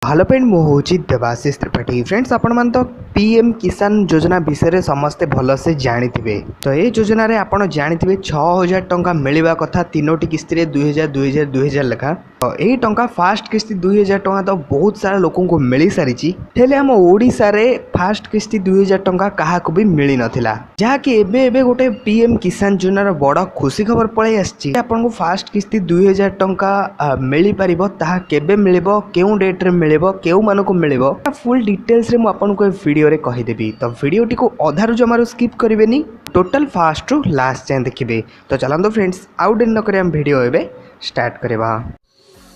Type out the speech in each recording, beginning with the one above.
Hello friend मु हूँ Debashish Tripathi. Friends आपण मान तो पीएम किसान योजना विषय समस्ते भलसे जानिथिबे। तो ये योजना रे आपण जानिथिबे 6000 टंका मिलवा कथा तीनोटी किस्ती रे 2000 लेखा। तो यही टंका फास्ट किस्ती 2000 टंका तो बहुत सारा लोकों को मिल सारी। हेले हम ओडिशा रे फास्ट किस्ती 2000 टंका काहाको भी मिली नथिला, जहाँकि एबे गोटे पीएम किसान योजनार बड़ खुशी खबर पळै आछि। आपनको फास्ट किस्ती 2000 टंका मिली परिबो, ताहा केबे मिलिबो, केउ डेट रे मिलिबो, केउ मानको मिलिबो, फुल डिटेल्स रे मु आपनको ए वीडियो रे कहि देबी। तो वीडियोटी को अधारु जमारो स्किप करिवेनी, टोटल फास्ट टू लास्ट जाए देखिए। तो चलंदो फ्रेंड्स आउ डेट न करे हम वीडियो एबे स्टार्ट करबा।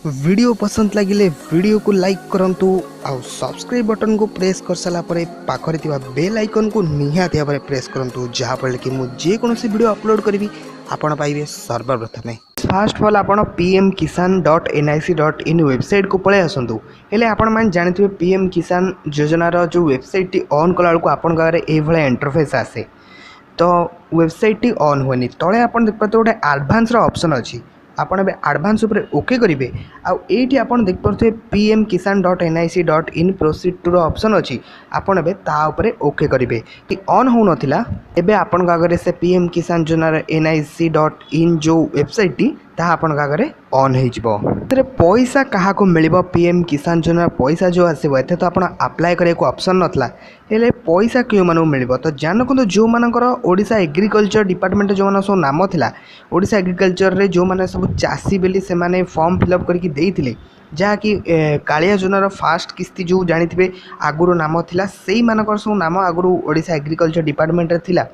वीडियो पसंद लगिले वीडियो को लाइक करंतु, आउ सब्सक्राइब बटन को प्रेस कर साला परे पाखरे थिबा बेल आइकन को निहाती भाबरे प्रेस करंतु, जहा पर कि मु जे कोनोसी वीडियो अपलोड करबी आपण पाइबे सर्वप्रथमे। फास्ट ऑफ ऑल आपण pmkisan.nic.in वेबसाइट को पळे आसंतु। हेले आपण मान जानिथिबे पीएम किसान योजनार जो वेबसाइट टी ऑन कला को आपण गारे ए भले इंटरफेस आसे। तो वेबसाइट टी ऑन होनी तळे आपण देखपते गोटे एडवांस रो ऑप्शन अछि, आपण बे एडवांस ऊपर ओके करिवे। आ एठी आपण देख परथे pmkisan.nic.in proceed to row option अछि, आपण बे ता ऊपर ओके करिवे। कि ऑन हो नथिला एबे आपण गागरे से पीएम किसान योजनार nic.in जो वेबसाइट टी ता आपण गागरे ऑन हो जिवो। तरे पैसा काहा को मिलिबो, पीएम किसान योजना पैसा जो आसीबो एते तो आपण अप्लाई करे को ऑप्शन नथला। हेले पैसा क्यों मानु मिलिबो तो जान को जो मानकर ओडिशा एग्रीकल्चर डिपार्टमेंट जो माने सब नाम थिला, ओडिशा एग्रीकल्चर रे जो माने सब चासी बेली से माने फॉर्म फिलअप करके देइथिले, जहाँकि कालिया योजनार फास्ट किस्ती जो जानिथिबे आगुरो नाम थिला, सेही मानकर सब नाम आगुरो ओडिशा एग्रीकल्चर डिपार्टमेंट रे थिला,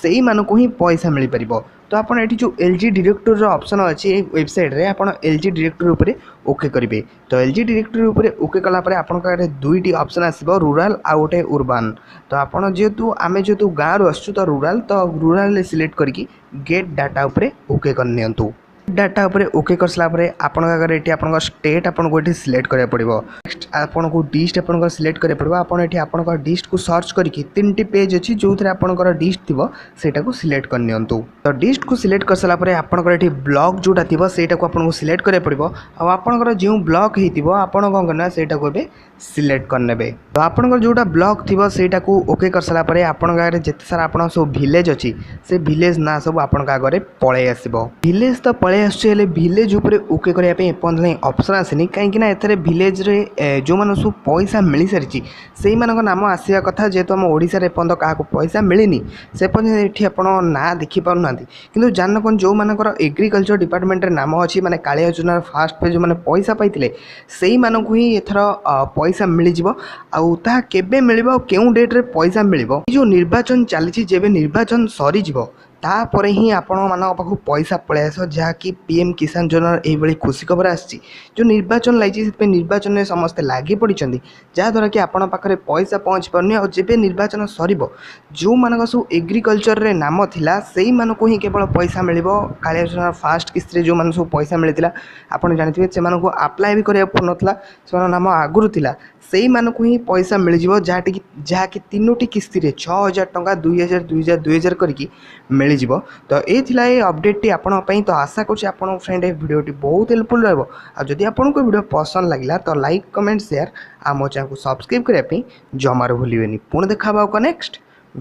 सेही मानको ही पैसा मिल परिबो। तो आपन एठी जो एलजी डायरेक्टर रो ऑप्शन अछि ए वेबसाइट रे, आपन एलजी डायरेक्टर ऊपर ओके करिवे। तो एलजी डायरेक्टर ऊपर ओके कला परे आपन का दुईटी ऑप्शन आसीबो, रूरल आ गोटे urban। तो आपन जेतु आमे जेतु गाँ रो आछू तो रूरल ले सिलेक्ट करके गेट डाटा ऊपर ओके कर नियंतु। डाटा ऊपर ओके कर सला परे आपन का एठी आपन स्टेट आपन को एठी सिलेक्ट करिया पड़िबो। नेक्स्ट आपन को डिस्ट आपन को सिलेक्ट करिया पड़िबो। आपन एठी आपन का डिस्ट को सर्च करके तीनटी पेज अछि जो थरे आपन का डिस्ट थिबो सेटा को सिलेक्ट कर नियंतु। तो डिस्ट को सिलेक्ट कर सला परे आपन का एठी ब्लॉक जोटा थिबो सेटा को आपन को सिलेक्ट करिया पड़िबो। आ आपन का जो ब्लॉक हेतिबो आपन को करना सेटा को बे सिलेक्ट कर नेबे। तो आपन का जोटा ब्लॉक थिबो सेटा को ओके कर सला परे आपन का रे जते सारा आपन सब विलेज अछि से विलेज ना सब आपन का घरे पळे आसीबो। विलेज तो पळे आछे, हेले विलेज ऊपर ओके करिया पे एपन नै ऑप्शन आसेनी, काहे कि ना एथरे विलेज रे जो माने सब पैसा मिली सारिछि सेही मानक नाम आसिया कथा। जेतो हम ओडिसा रे पंद का पैसा मिलिनी से पन एठी आपन ना देखि पाउ नांती, किंतु जान कोन जो मानकर एग्रीकल्चर डिपार्टमेंट रे नाम अछि माने कालिया योजना फास्ट पे जो माने पैसा पाइथिले सेही मानक ही एथर पैसा मिली जिवो। आउ ता केबे मिलिबो, केउ डेट रे पैसा मिलिबो, जो निर्वाचन चलीछि जेबे निर्वाचन सरी जिवो तापरे ही आपण मानक पाखु पैसा पळे आसो, जहाँकि पीएम किसान योजनार एही भली खुशी खबर आछि। जो निर्वाचन लाइछि से निर्वाचन में समस्त लागी पड़िछन्ती, जहाँद्वारा कि आपण पाखरे पैसा पहुँच पारुनी। और जेबे निर्वाचन सरिबो जो मानक सब एग्रीकल्चर रे नाम थिला सेही मानको ही केवल पैसा मिलिबो। कालिया योजना फास्ट किस्ती रे जो माने सब पैसा मिलितिला आपण जानिथिबे से मानको अप्लाई भी करिया पड़नथला, से नाम आगुरु थिला सेही मानको ही पैसा मिल जिवो। जहाँकि तीनोटी किस्ती रे 6000 टंका 2000 करके मिल जिवो। तो ये थिला ए अपडेट टी आपण पई। तो आशा करछि आपण फ्रेंड ए वीडियो टी बहुत हेल्पफुल रहबो। आ जदि आपण को वीडियो पसंद लागिला तो लाइक कमेंट शेयर आ मो चैनल को सब्सक्राइब करिया पे जमार भूलिबेनी। पुणी देखा बा नेक्स्ट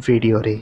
वीडियो रे।